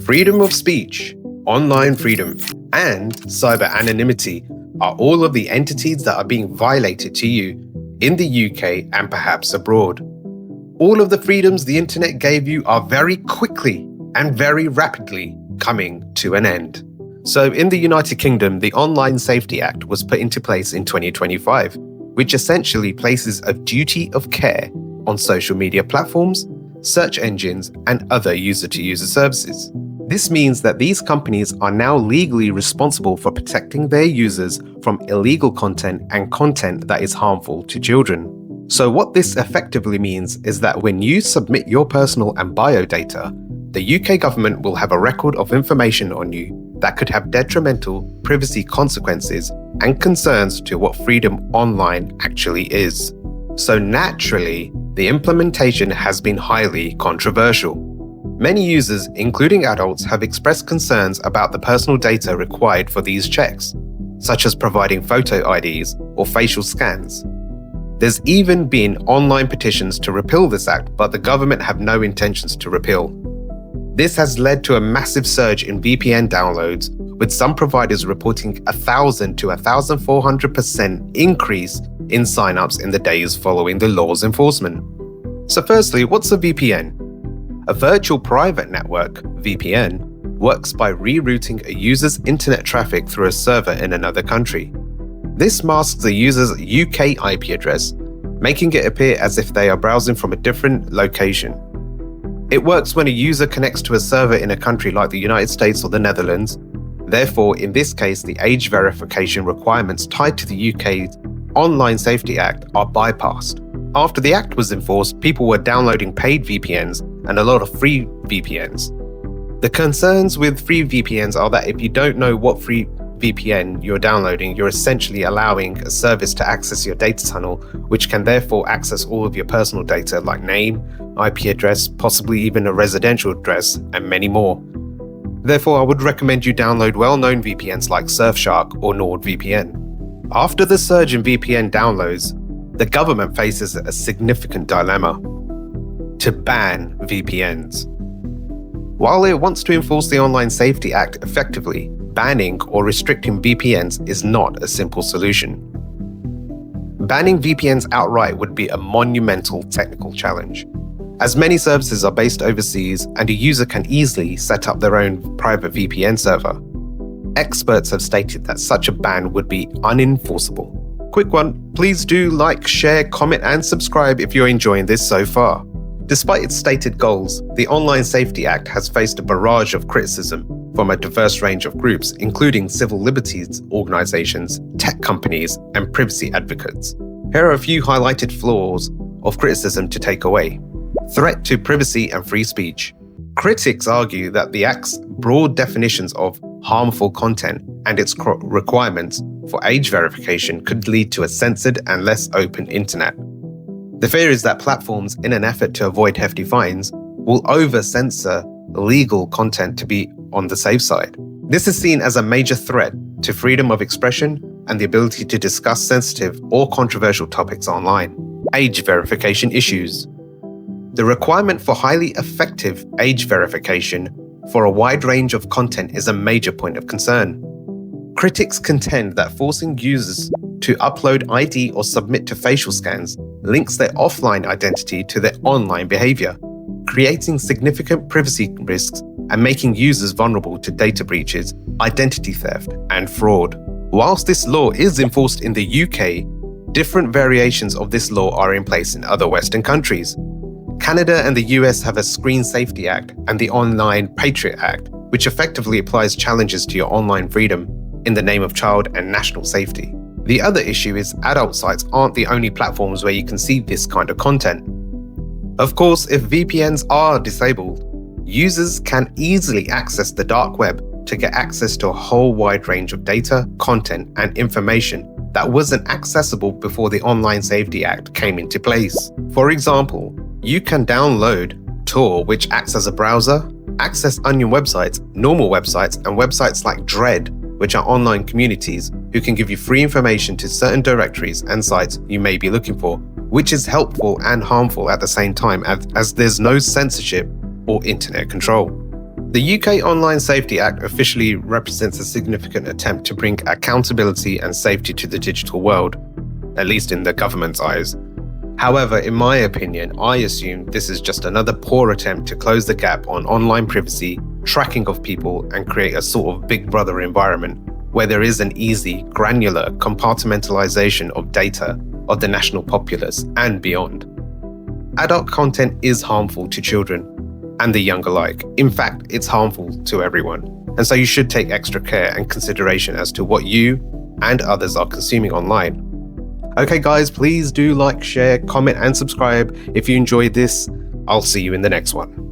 Freedom of speech, online freedom, and cyber anonymity are all of the entities that are being violated to you in the UK and perhaps abroad. All of the freedoms the internet gave you are very quickly and very rapidly coming to an end. So in the United Kingdom, the Online Safety Act was put into place in 2025, which essentially places a duty of care on social media platforms, search engines, and other user-to-user services. This means that these companies are now legally responsible for protecting their users from illegal content and content that is harmful to children. So what this effectively means is that when you submit your personal and bio data, the UK government will have a record of information on you that could have detrimental privacy consequences and concerns to what freedom online actually is. So naturally, the implementation has been highly controversial. Many users, including adults, have expressed concerns about the personal data required for these checks, such as providing photo IDs or facial scans. There's even been online petitions to repeal this act, but the government have no intentions to repeal. This has led to a massive surge in VPN downloads, with some providers reporting 1,000 to 1,400% increase in signups in the days following the law's enforcement. So firstly, what's a VPN? A virtual private network, VPN, works by rerouting a user's internet traffic through a server in another country. This masks a user's UK IP address, making it appear as if they are browsing from a different location. It works when a user connects to a server in a country like the United States or the Netherlands. Therefore, in this case, the age verification requirements tied to the UK's Online Safety Act are bypassed. After the act was enforced, people were downloading paid VPNs and a lot of free VPNs. The concerns with free VPNs are that if you don't know what free VPN you're downloading, you're essentially allowing a service to access your data tunnel, which can therefore access all of your personal data like name, IP address, possibly even a residential address, and many more. Therefore, I would recommend you download well-known VPNs like Surfshark or NordVPN. After the surge in VPN downloads, the government faces a significant dilemma: to ban VPNs. While it wants to enforce the Online Safety Act effectively, banning or restricting VPNs is not a simple solution. Banning VPNs outright would be a monumental technical challenge, as many services are based overseas and a user can easily set up their own private VPN server. Experts have stated that such a ban would be unenforceable. Quick one, please do like, share, comment, and subscribe if you're enjoying this so far. Despite its stated goals, the Online Safety Act has faced a barrage of criticism from a diverse range of groups, including civil liberties organizations, tech companies, and privacy advocates. Here are a few highlighted flaws of criticism to take away. Threat to privacy and free speech. Critics argue that the Act's broad definitions of harmful content and its requirements for age verification could lead to a censored and less open internet. The fear is that platforms, in an effort to avoid hefty fines, will over-censor illegal content to be on the safe side. This is seen as a major threat to freedom of expression and the ability to discuss sensitive or controversial topics online. Age verification issues. The requirement for highly effective age verification for a wide range of content is a major point of concern. Critics contend that forcing users to upload ID or submit to facial scans links their offline identity to their online behavior, creating significant privacy risks and making users vulnerable to data breaches, identity theft, and fraud. Whilst this law is enforced in the UK, different variations of this law are in place in other Western countries. Canada and the US have a Screen Safety Act and the Online Patriot Act, which effectively applies challenges to your online freedom in the name of child and national safety. The other issue is adult sites aren't the only platforms where you can see this kind of content. Of course, if VPNs are disabled, users can easily access the dark web to get access to a whole wide range of data, content, and information that wasn't accessible before the Online Safety Act came into place. For example, you can download Tor, which acts as a browser, access onion websites, normal websites, and websites like Dread, which are online communities who can give you free information to certain directories and sites you may be looking for, which is helpful and harmful at the same time as there's no censorship or internet control. The UK Online Safety Act officially represents a significant attempt to bring accountability and safety to the digital world, at least in the government's eyes. However, in my opinion, I assume this is just another poor attempt to close the gap on online privacy, tracking of people, and create a sort of Big Brother environment where there is an easy, granular compartmentalization of data of the national populace and beyond. Adult content is harmful to children and the young alike. In fact, it's harmful to everyone. And so you should take extra care and consideration as to what you and others are consuming online. Okay guys, please do like, share, comment and subscribe if you enjoyed this. I'll see you in the next one.